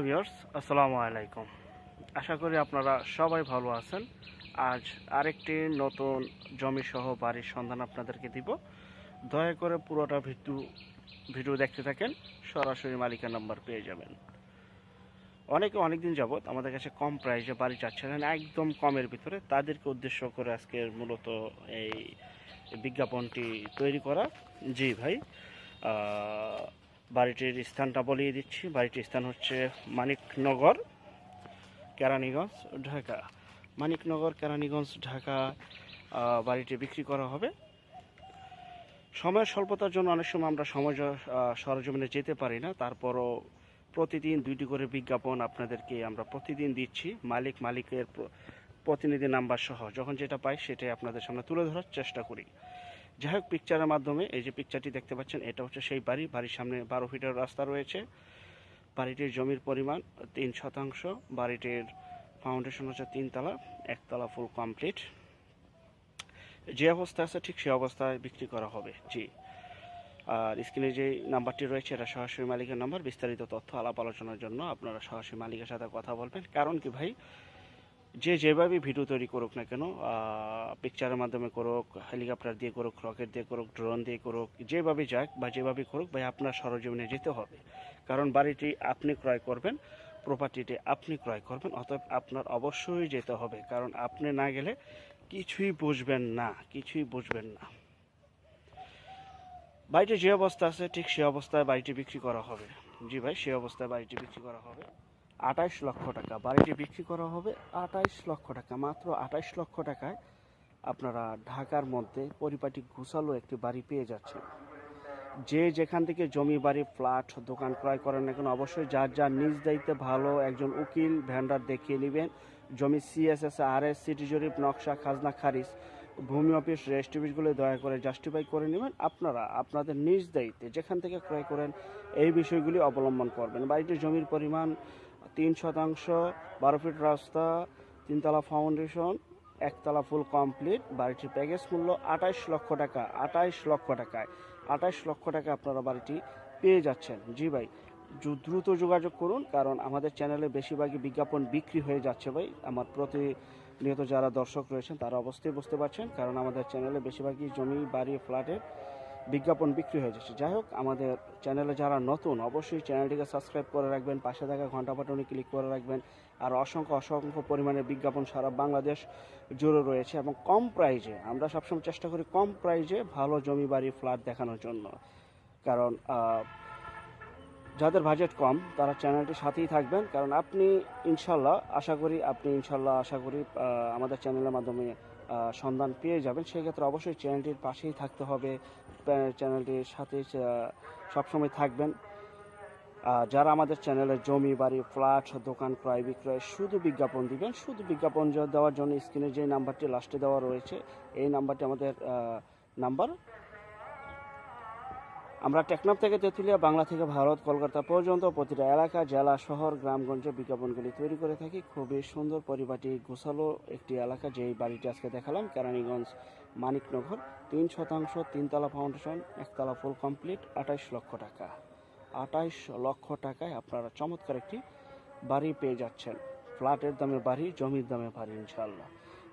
Hello viewers, আসসালামু আলাইকুম। আশা করি আপনারা সবাই ভালো আছেন। আজ আরেকটি নতুন জমি সহ বাড়ির সন্ধান আপনাদেরকে দিব। দয়া করে পুরোটা ভিডিও দেখতে থাকেন, সরাসরি মালিকের নাম্বার পেয়ে যাবেন। অনেকে অনেকদিন যাবৎ আমাদের কাছে কম প্রাইসে বাড়ি চাচ্ছিলেন, একদম কমের ভিতরে। তাদেরকে উদ্দেশ্য করে আজকের মূলত এই বিজ্ঞাপনটি তৈরি করা। জি ভাই, বাড়িটির স্থানটা বলিয়ে দিচ্ছি। বাড়িটির স্থান হচ্ছে মানিকনগর, কেরানীগঞ্জ, ঢাকা। মানিকনগর, কেরানীগঞ্জ, ঢাকা বাড়িটি বিক্রি করা হবে। সময়ের স্বল্পতার জন্য অনেক সময় আমরা সরজমিনে যেতে পারি না, তারপরও প্রতিদিন 2টি করে বিজ্ঞাপন আপনাদেরকে আমরা প্রতিদিন দিচ্ছি। মালিকের প্রতিনিধি নাম্বার সহ যখন যেটা পাই সেটাই আপনাদের সামনে তুলে ধরার চেষ্টা করি। যাই হোক, পিকচারের মাধ্যমে এই যে পিকচারটি দেখতে পাচ্ছেন, এটা হচ্ছে সেই বাড়ির সামনে 12 ফিটের রাস্তা রয়েছে। বাড়িটির জমির পরিমাণ 3 শতাংশ। বাড়িটির ফাউন্ডেশন হচ্ছে 3 তলা, 1 তলা ফুল কমপ্লিট। যে অবস্থা আছে ঠিক সেই অবস্থায় বিক্রি করা হবে। জি, আর স্ক্রিনে যে নাম্বারটি রয়েছে এটা সরাসরি মালিকের নাম্বার। বিস্তারিত তথ্য আলাপ আলোচনার জন্য আপনারা সরাসরি মালিকের সাথে কথা বলবেন। কারণ কি ভাই, যেভাবে ভিডিও তৈরি করুক না কেন, পিকচারের মাধ্যমে করুক, হেলিকপ্টার দিয়ে করুক, রকেট দিয়ে করুক, ড্রোন দিয়ে করুক, যেভাবে যাক বা যেভাবে করুক ভাই, আপনার সরজমিনে যেতে হবে। কারণ বাড়িটি আপনি ক্রয় করবেন, প্রপার্টিটি আপনি ক্রয় করবেন, অতএব আপনার অবশ্যই যেতে হবে। কারণ আপনি না গেলে কিছুই বুঝবেন না। বাড়িটি যে অবস্থা আছে ঠিক সে অবস্থায় বাড়িটি বিক্রি করা হবে। জি ভাই, সে অবস্থায় বাড়িটি বিক্রি করা হবে 28 লক্ষ টাকা। বাড়িটি বিক্রি করা হবে 28 লক্ষ টাকা। মাত্র 28 লক্ষ টাকায় আপনারা ঢাকার মধ্যে পরিপাটি গোছালো একটি বাড়ি পেয়ে যাচ্ছেন। যে যেখান থেকে জমি, বাড়ি, ফ্ল্যাট, দোকান ক্রয় করেন না কেন, অবশ্যই যার নিজ দায়িত্বে ভালো একজন উকিল ভেন্ডার দেখিয়ে নেবেন। জমি CSS, RS, সিটি জরিপ, নকশা, খাজনা খারিজ, ভূমি অফিস, রেজিস্ট্রি অফিসগুলো দয়া করে জাস্টিফাই করে নেবেন। আপনারা আপনাদের নিজ দায়িত্বে যেখান থেকে ক্রয় করেন এই বিষয়গুলি অবলম্বন করবেন। বাড়িটির জমির পরিমাণ 3 শতাংশ, 12 ফিট রাস্তা, 3 তলা ফাউন্ডেশন, 1 তলা ফুল কমপ্লিট। বাড়িটির প্যাকেজ মূল্য 28 লক্ষ টাকা। 28 লক্ষ টাকায় 28 লক্ষ টাকা আপনারা বাড়িটি পেয়ে যাচ্ছেন। জি ভাই, দ্রুত যোগাযোগ করুন, কারণ আমাদের চ্যানেলে বেশিরভাগই বিজ্ঞাপন বিক্রি হয়ে যাচ্ছে ভাই। আমার প্রতিনিয়ত যারা দর্শক রয়েছেন তারা অবশ্যই বুঝতে পারছেন, কারণ আমাদের চ্যানেলে বেশিরভাগই জমি, বাড়ি, ফ্ল্যাটের বিজ্ঞাপন বিক্রি হয়ে যাচ্ছে। যাই হোক, আমাদের চ্যানেলে যারা নতুন অবশ্যই চ্যানেলটিকে সাবস্ক্রাইব করে রাখবেন, পাশে থাকা ঘন্টা বাটনে ক্লিক করে রাখবেন। আর অসংখ্য পরিমাণে বিজ্ঞাপন সারা বাংলাদেশ জুড়ে রয়েছে এবং কম প্রাইজে। আমরা সবসময় চেষ্টা করি কম প্রাইজে ভালো জমি, বাড়ি, ফ্ল্যাট দেখানোর জন্য। কারণ যাদের বাজেট কম তারা চ্যানেলটির সাথেই থাকবেন। কারণ আপনি ইনশাল্লাহ আশা করি আমাদের চ্যানেলের মাধ্যমে সন্ধান পেয়ে যাবেন। সেক্ষেত্রে অবশ্যই চ্যানেলটির পাশেই থাকতে হবে, চ্যানেলটির সাথে সবসময় থাকবেন। যারা আমাদের চ্যানেলে জমি, বাড়ি, ফ্ল্যাট, দোকান ক্রয় বিক্রয় শুধু বিজ্ঞাপন দিবেন, শুধু বিজ্ঞাপন দেওয়ার জন্য স্ক্রিনে যে নাম্বারটি লাস্টে দেওয়া রয়েছে এই নাম্বারটি আমাদের নাম্বার। আমরা টেকনাফ থেকে তেঁতুলিয়া, বাংলা থেকে ভারত, কলকাতা পর্যন্ত প্রতিটা এলাকা, জেলা, শহর, গ্রামগঞ্জে বিজ্ঞাপনগুলি তৈরি করে থাকি। খুবই সুন্দর পরিপাটি গোছালো একটি এলাকা। যেই বাড়িটি আজকে দেখালাম, কেরানীগঞ্জ, মানিকনগর, 3 শতাংশ, 3 তলা ফাউন্ডেশন, 1 তলা ফুল কমপ্লিট, 28 লক্ষ টাকা। 28 লক্ষ টাকায় আপনারা চমৎকার একটি বাড়ি পেয়ে যাচ্ছেন। ফ্ল্যাটের দামে বাড়ি, জমির দামে বাড়ি ইনশাল্লাহ।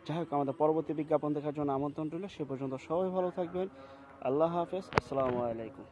যাই হোক, আমাদের পরবর্তী বিজ্ঞাপন দেখার জন্য আমন্ত্রণ রইল। সে পর্যন্ত সবাই ভালো থাকবেন। আল্লাহ হাফেজ, আসসালামু আলাইকুম।